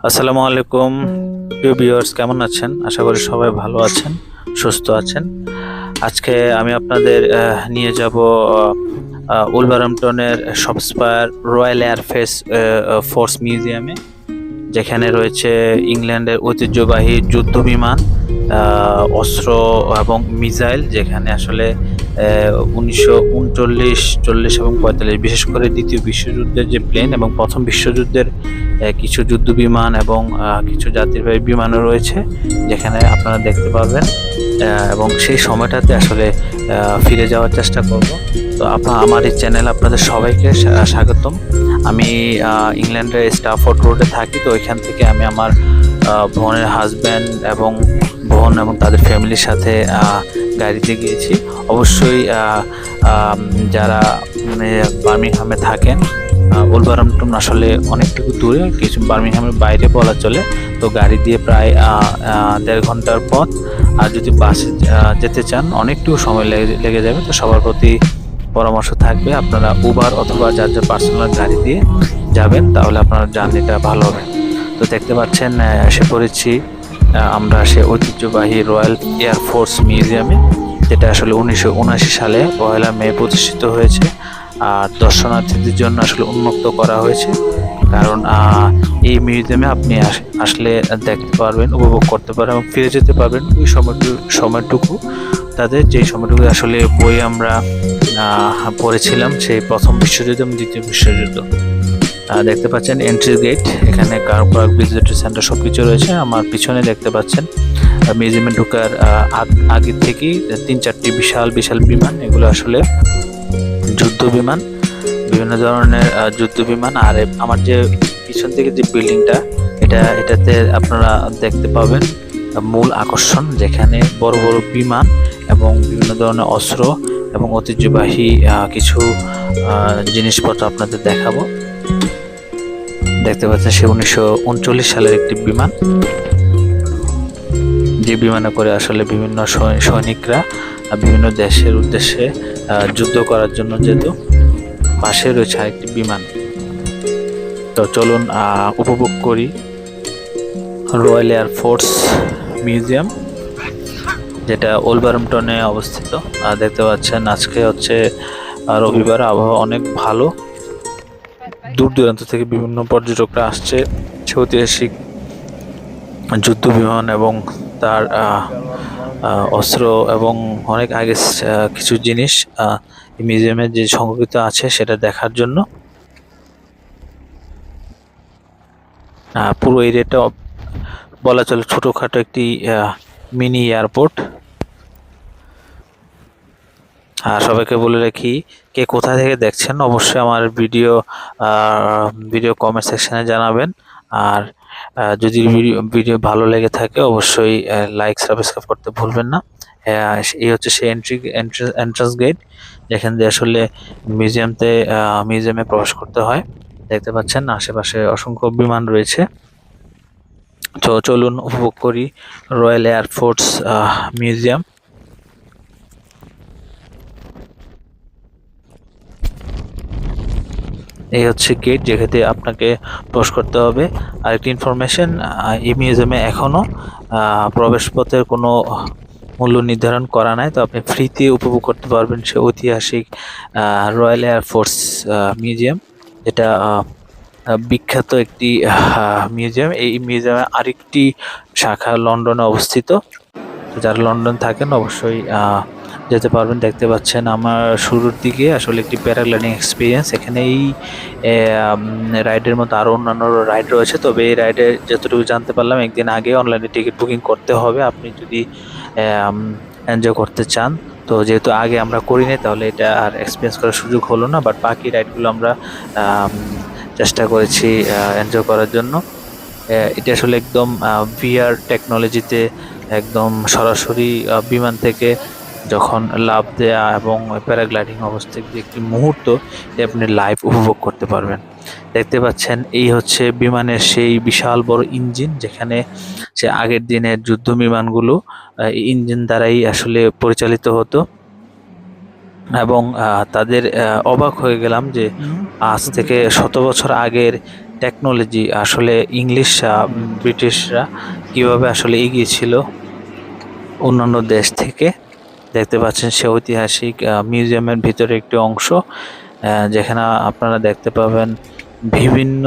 আসসালামু আলাইকুম প্রিয় ভিউয়ার্স, কেমন আছেন? আশা করি সবাই ভালো আছেন, সুস্থ আছেন। আজকে আমি আপনাদের নিয়ে যাব উলভারহ্যাম্পটনের শপস্পায়ার রয়্যাল এয়ার ফোর্স মিউজিয়ামে, যেখানে রয়েছে ইংল্যান্ডের ঐতিহ্যবাহী যুদ্ধ বিমান, অস্ত্র এবং মিসাইল, যেখানে আসলে 1939, 40 এবং 45, বিশেষ করে দ্বিতীয় বিশ্বযুদ্ধের যে প্লেন এবং প্রথম বিশ্বযুদ্ধের কিছু যুদ্ধ বিমান এবং কিছু যাত্রীবাহী বিমানও রয়েছে, যেখানে আপনারা দেখতে পাবেন। এবং সেই সময়টাতে আসলে ফিরে যাওয়ার চেষ্টা করব। তো আমার এই চ্যানেল আপনাদের সবাইকে স্বাগতম। আমি ইংল্যান্ডের স্টাফোর্ড রোডে থাকি, তো ওইখান থেকে আমি আমার বোনের হাজব্যান্ড এবং বোন এবং তাদের ফ্যামিলির সাথে গাড়িতে গিয়েছি। অবশ্যই যারা বার্মিংহামে থাকেন, উলভারহ্যাম্পটন আসলে অনেকটুকু দূরে, কিছু বার্মিংহামের বাইরে বলা চলে। তো গাড়ি দিয়ে প্রায় 1.5 ঘন্টার পথ। আর যদি বাসে যেতে চান অনেকটুকু সময় লেগে যাবে। তো সবার প্রতি পরামর্শ থাকবে, আপনারা উবার অথবা যার যার পার্সোনাল গাড়ি দিয়ে যাবেন, তাহলে আপনার জার্নিটা ভালো হবে। তো দেখতে পাচ্ছেন এসে পড়েছি আমরা সে ঐতিহ্যবাহী রয়্যাল এয়ার ফোর্স মিউজিয়ামে, যেটা আসলে 1979 সালে 1 মে প্রতিষ্ঠিত হয়েছে। আর দর্শনার্থীদের জন্য আসলে উন্মুক্ত করা হয়েছে, কারণ এই মিউজিয়ামে আপনি আসলে দেখতে পারবেন, উপভোগ করতে পারবেন এবং ফিরে যেতে পারবেন ওই সময়টুকু তাদের, যে সময়টুকু আসলে বই আমরা পড়েছিলাম, সেই প্রথম বিশ্বযুদ্ধ এবং দ্বিতীয় বিশ্বযুদ্ধ। দেখতে পাচ্ছেন এন্ট্রি গেট, এখানে কার পার্ক, ভিজিটর সেন্টার সবকিছু রয়েছে। আমার পিছনে দেখতে পাচ্ছেন মিউজিয়ামে ঢোকার আগে থেকেই 3-4টি বিশাল বিশাল বিমান, এগুলো আসলে যুদ্ধ বিমান, বিভিন্ন ধরনের যুদ্ধ বিমান। আর আমার যে পিছন থেকে যে বিল্ডিংটা, এটাতে আপনারা দেখতে পাবেন মূল আকর্ষণ, যেখানে বড় বড় বিমান এবং বিভিন্ন ধরনের অস্ত্র এবং ঐতিহ্যবাহী কিছু জিনিসপত্র আপনাদের দেখাবো। দেখতে পাচ্ছেন সে 1939 সালের একটি বিমান, যে বিমানে করে আসলে বিভিন্ন সৈনিকরা বিভিন্ন দেশের উদ্দেশ্যে যুদ্ধ করার জন্য যেত। পাশে রয়েছে আরেকটি বিমান। তো চলুন উপভোগ করি রয়্যাল এয়ার ফোর্স মিউজিয়াম, যেটা উলভারহ্যাম্পটনে অবস্থিত। দেখতে পাচ্ছেন আজকে হচ্ছে রবিবার, আবহাওয়া অনেক ভালো। দূর দূরান্ত থেকে বিভিন্ন পর্যটকরা আসছে ঐতিহাসিক যুদ্ধ বিমান এবং তার অস্ত্র এবং অনেক আগে কিছু জিনিস মিউজিয়ামে যে সংরক্ষিত আছে সেটা দেখার জন্য। পুরো এরিয়াটা বলা চলে ছোটখাটো একটি মিনি এয়ারপোর্ট। আর সবাইকে বলে রাখি, কে কোথা থেকে দেখছেন অবশ্যই আমার ভিডিও কমেন্ট সেকশনে জানাবেন। আর যদি ভিডিও ভালো লেগে থাকে অবশ্যই লাইক সাবস্ক্রাইব করতে ভুলবেন না। এই হচ্ছে সেই এন্ট্রান্স গেট, যেখান দিয়ে আসলে মিউজিয়ামে প্রবেশ করতে হয়। দেখতে পাচ্ছেন আশেপাশে অসংখ্য বিমান রয়েছে। তো চলুন উপভোগ করি রয়্যাল এয়ার ফোর্স মিউজিয়াম। এই হচ্ছে গেট, যেখানে আপনাকে প্রবেশ করতে হবে। আরেকটি ইনফরমেশন, এই মিউজিয়ামে এখনও প্রবেশপথের কোনো মূল্য নির্ধারণ করা নাই, তো আপনি ফ্রিতে উপভোগ করতে পারবেন সে ঐতিহাসিক রয়্যাল এয়ার ফোর্স মিউজিয়াম, যেটা বিখ্যাত একটি মিউজিয়াম। এই মিউজিয়ামে আরেকটি শাখা লন্ডনে অবস্থিত। যারা লন্ডন থাকেন অবশ্যই যেতে পারবেন। দেখতে পাচ্ছেন আমার শুরুর দিকে আসলে একটি প্যারাগ্লাইডিং এক্সপিরিয়েন্স। এখানে এই রাইডের মধ্যে আরও অন্যান্য রাইড রয়েছে, তবে এই রাইডে যতটুকু জানতে পারলাম, একদিন আগে অনলাইনে টিকিট বুকিং করতে হবে আপনি যদি এনজয় করতে চান। তো যেহেতু আগে আমরা করিনি, তাহলে এটা আর এক্সপিরিয়েন্স করার সুযোগ হলো না, বাট বাকি রাইডগুলো আমরা চেষ্টা করেছি এনজয় করার জন্য। এটা আসলে একদম ভিআর টেকনোলজিতে একদম সরাসরি বিমান থেকে যখন লাফ দেয়া এবং প্যারাগ্লাইডিং অবস্থায় একটি মুহূর্ত আপনি লাইভ উপভোগ করতে পারবেন। দেখতে পাচ্ছেন এই হচ্ছে বিমানের সেই বিশাল বড় ইঞ্জিন, যেখানে সে আগের দিনের যুদ্ধ বিমানগুলো ইঞ্জিন দ্বারাই আসলে পরিচালিত হতো। এবং তাদের অবাক হয়ে গেলাম যে আজ থেকে 100 বছর আগের টেকনোলজি আসলে ইংলিশরা ব্রিটিশরা কিভাবে আসলে এগিয়ে ছিল অন্যান্য দেশ থেকে। দেখতে পাচ্ছেন সে ঐতিহাসিক মিউজিয়ামের ভিতরে একটি অংশ, যেখানে আপনারা দেখতে পাবেন বিভিন্ন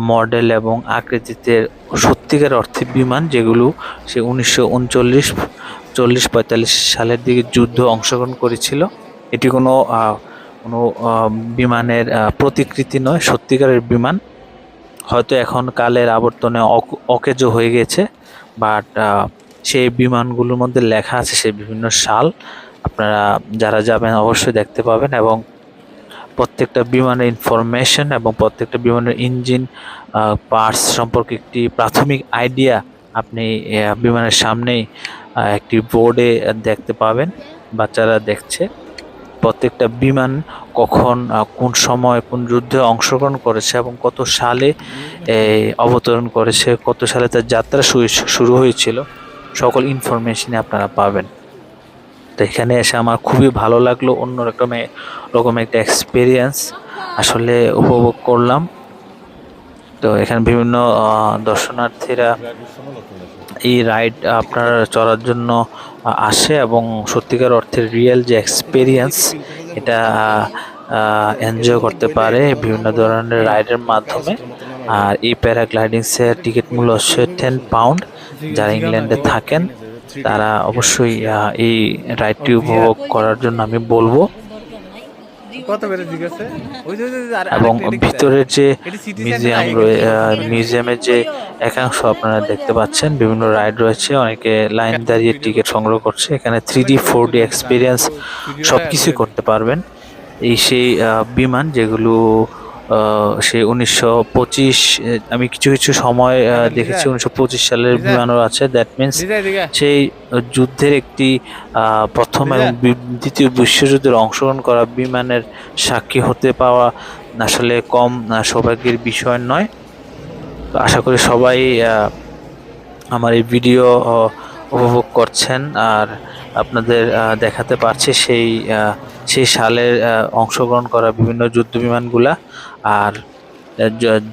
মডেল এবং আকৃতিতে সত্যিকার অর্থে বিমান, যেগুলো সে 1939 40 45 সালের দিকে যুদ্ধ অংশগ্রহণ করেছিল। এটি কোনো বিমানের প্রতিকৃতি নয়, সত্যিকারের বিমান। হয়তো এখন কালের আবর্তনে অকেজো হয়ে গেছে, বাট সেই বিমানগুলোর মধ্যে লেখা আছে সেই বিভিন্ন সাল। আপনারা যারা যাবেন অবশ্যই দেখতে পাবেন, এবং প্রত্যেকটা বিমানের ইনফরমেশন এবং প্রত্যেকটা বিমানের ইঞ্জিন পার্টস সম্পর্কে একটি প্রাথমিক আইডিয়া আপনি বিমানের সামনেই একটি বোর্ডে দেখতে পাবেন। বাচ্চারা দেখছে প্রত্যেকটা বিমান কখন কোন সময় কোন যুদ্ধে অংশগ্রহণ করেছে এবং কত সালে অবতরণ করেছে, কত সালে তার যাত্রা শুরু হয়েছিল, সকল ইনফরমেশনই আপনারা পাবেন। তো এখানে এসে আমার খুবই ভালো লাগলো, অন্য রকম একটা এক্সপিরিয়েন্স আসলে উপভোগ করলাম। তো এখানে বিভিন্ন দর্শনার্থীরা এই রাইড আপনার চড়ার জন্য আসে এবং সত্যিকার অর্থের রিয়েল যে এক্সপিরিয়েন্স এটা এনজয় করতে পারে বিভিন্ন ধরনের রাইডের মাধ্যমে। আর এই প্যারাগ্লাইডিংসের টিকিট মূল্য হচ্ছে 10 পাউন্ড। যারা ইংল্যান্ডে থাকেন তারা অবশ্যই এই রাইডটি উপভোগ করার জন্য আমি বলবো। এবং ভিতরের যে মিউজিয়ামের যে একাংশ আপনারা দেখতে পাচ্ছেন, বিভিন্ন রাইড রয়েছে, অনেকে লাইন দাঁড়িয়ে টিকিট সংগ্রহ করছে। এখানে 3D 4D এক্সপিরিয়েন্স সবকিছু করতে পারবেন। এই সেই বিমান যেগুলো সেই 1925, আমি কিছু কিছু সময় দেখেছি 1925 সালের বিমানও আছে। দ্যাট মিনস সেই যুদ্ধের একটি প্রথম এবং দ্বিতীয় বিশ্বযুদ্ধের অংশগ্রহণ করা বিমানের সাক্ষী হতে পাওয়া আসলে কম সৌভাগ্যের বিষয় নয়। তো আশা করি সবাই আমার এই ভিডিও উপভোগ করছেন, আর আপনাদের দেখাতে পারছি সেই সালের অংশগ্রহণ করা বিভিন্ন যুদ্ধ বিমানগুলা। আর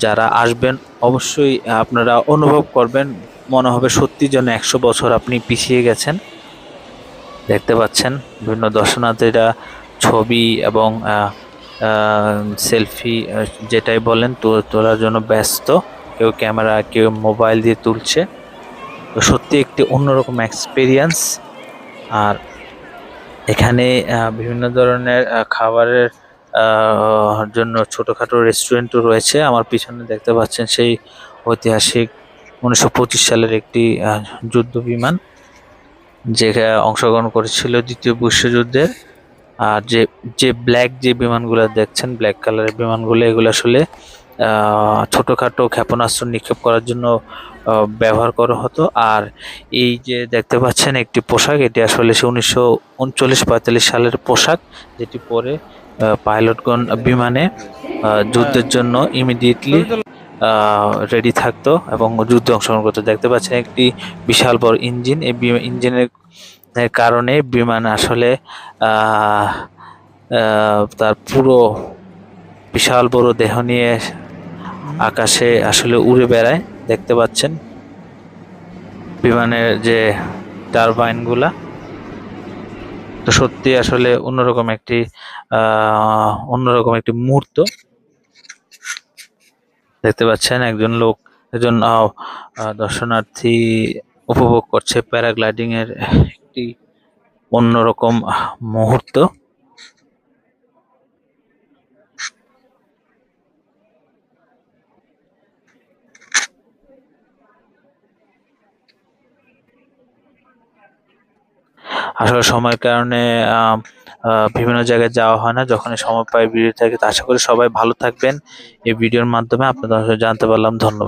যারা আসবেন অবশ্যই আপনারা অনুভব করবেন, মনে হবে সত্যি যেন 100 বছর আপনি পিছিয়ে গেছেন। দেখতে পাচ্ছেন বিভিন্ন দর্শনার্থীরা ছবি এবং সেলফি যেটাই বলেন তোলার জন্য ব্যস্ত, কেউ ক্যামেরা, কেউ মোবাইল দিয়ে তুলছে। তো সত্যি একটি অন্যরকম এক্সপিরিয়েন্স। আর এখানে বিভিন্ন ধরনের খাবারের জন্য ছোটোখাটো রেস্টুরেন্টও রয়েছে। আমার পিছনে দেখতে পাচ্ছেন সেই ঐতিহাসিক 1925 সালের একটি যুদ্ধ বিমান, যেটা অংশগ্রহণ করেছিল দ্বিতীয় বিশ্বযুদ্ধের। আর যে ব্ল্যাক যে বিমানগুলো দেখছেন, ব্ল্যাক কালারের বিমানগুলো, এগুলো আসলে ছোটোখাটো ক্ষেপণাস্ত্র নিক্ষেপ করার জন্য ব্যবহার করা হতো। আর এই যে দেখতে পাচ্ছেন একটি পোশাক, এটি আসলে 1939-45 সালের পোশাক, যেটি পরে পাইলটগণ বিমানে যুদ্ধের জন্য ইমিডিয়েটলি রেডি থাকতো এবং যুদ্ধে অংশগ্রহণ করতো। দেখতে পাচ্ছেন একটি বিশাল বড় ইঞ্জিন, এই ইঞ্জিনের কারণে বিমান আসলে তার পুরো বিশাল বড় দেহ নিয়ে আকাশে আসলে উড়ে বেড়ায়। দেখতে পাচ্ছেন বিমানের যে টারবাইনগুলা। তো সত্যি আসলে অন্যরকম একটি মুহূর্ত। দেখতে পাচ্ছেন একজন দর্শনার্থী উপভোগ করছে প্যারাগ্লাইডিং এর একটি অন্যরকম মুহূর্ত। আসলে সময়ের কারণে বিভিন্ন জায়গায় যাওয়া হয় না, যখন সময় পাই ভিডিও থাকে। তো আশা করি সবাই ভালো থাকবেন। এই ভিডিওর মাধ্যমে আপনাদের জানতে পারলাম। ধন্যবাদ।